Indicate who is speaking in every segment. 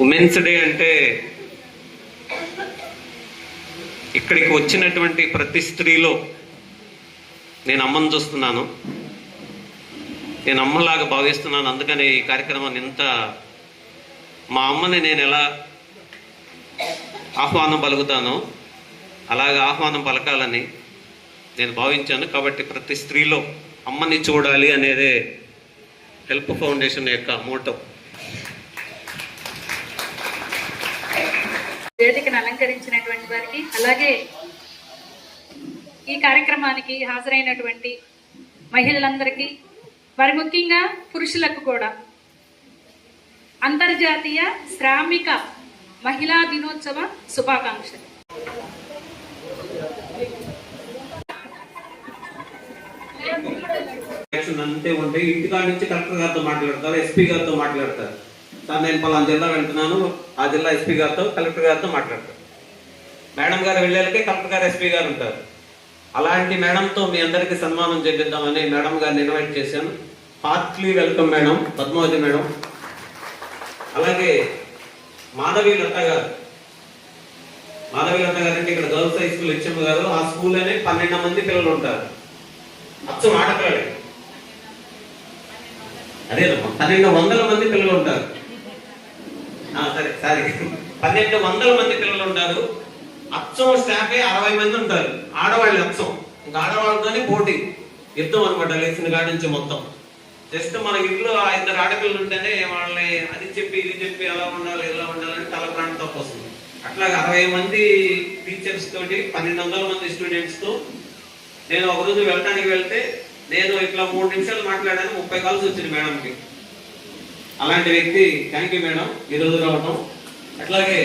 Speaker 1: Women's day అంటే ఇక్కడికి వచ్చినటువంటి ప్రతి స్త్రీలో నేను అమ్మను చూస్తున్నాను, నేను అమ్మలాగా భావిస్తున్నాను. అందుకని ఈ కార్యక్రమాన్ని ఇంత మా అమ్మని నేను ఎలా ఆహ్వానం పలుకుతానో అలాగే ఆహ్వానం పలకాలని నేను భావించాను. కాబట్టి ప్రతి స్త్రీలో అమ్మని చూడాలి అనేదే హెల్ప్ ఫౌండేషన్ యొక్క మోటో.
Speaker 2: వేదికను అలంకరించినటువంటి వారికి, అలాగే ఈ కార్యక్రమానికి హాజరైనటువంటి మహిళలందరికీ, మరి ముఖ్యంగా పురుషులకు కూడా అంతర్జాతీయ శ్రామిక మహిళా దినోత్సవ శుభాకాంక్షలు.
Speaker 1: అంతే ఉంటే ఇంటికాడ నుంచి కలెక్టర్ గారితో మాట్లాడతారు, ఎస్పీ గారితో మాట్లాడతారు. సార్ నేను పలానా జిల్లా వెళ్తున్నాను, ఆ జిల్లా ఎస్పీ గారితో కలెక్టర్ గారితో మాట్లాడతారు. మేడం గారు వెళ్ళాకే కలెక్టర్ గారు ఎస్పీ గారు ఉంటారు. అలాంటి మేడంతో మీ అందరికీ సన్మానం చేపిద్దామని మేడం గారిని ఇన్వైట్ చేశాను. Heartly welcome madam, Padmavathi madam. అలాగే మాధవి లత గారు అంటే ఇక్కడ గర్ల్స్ హై స్కూల్ హెచ్ఎం గారు. ఆ స్కూల్లోనే 12 మంది పిల్లలు ఉంటారు. అచ్చం ఆడపిల్లలే, అదేనమ్మా 1200 మంది పిల్లలు ఉంటారు. సరే 1200 మంది పిల్లలు ఉంటారు. అచ్చం స్టాఫే 60 మంది ఉంటారు. ఆడవాళ్ళు అచ్చం, ఇంకా ఆడవాళ్ళతోనే పోటీ, యుద్ధం అనమాట. లేచిన కాడి నుంచి మొత్తం జస్ట్ మన ఇంట్లో 5 ఆడపిల్లలు ఉంటేనే వాళ్ళని అది చెప్పి ఇది చెప్పి అలా ఉండాలి ఇలా ఉండాలని తల ప్రాణం తప్పు వస్తుంది. అట్లాగే 60 మంది టీచర్స్ తోటి 1200 మంది స్టూడెంట్స్ తో నేను ఒకరోజు వెళ్ళడానికి వెళ్తే నేను ఇట్లా 3 నిమిషాలు మాట్లాడాను, 30 కాల్స్ వచ్చింది మేడంకి. అలాంటి వ్యక్తి. థ్యాంక్ యూ మేడం ఈరోజు రావటం. అట్లాగే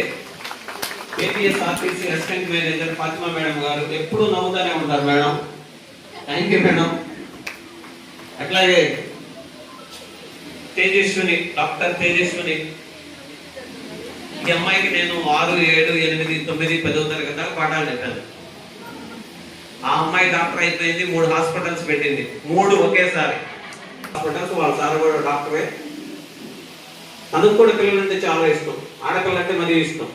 Speaker 1: APSRTC assistant manager Fatima madam గారు ఎప్పుడు నవ్వుతూనే ఉంటారు మేడం. Thank you madam. అట్లాగే తేజస్విని, డాక్టర్ తేజస్విని. ఈ అమ్మాయికి నేను 6, 7, 8, 9, 10వ తరగతి దాకా పాఠాలు చెప్పాను. ఆ అమ్మాయి డాక్టర్ అయిపోయింది, 3 హాస్పిటల్స్ పెట్టింది, 3 ఒకేసారి హాస్పిటల్స్. వాళ్ళ సార్ కూడా డాక్టరే. అందుకు కూడా పిల్లలంటే చాలా ఇష్టం, ఆడపిల్లంటే మరీ ఇష్టం.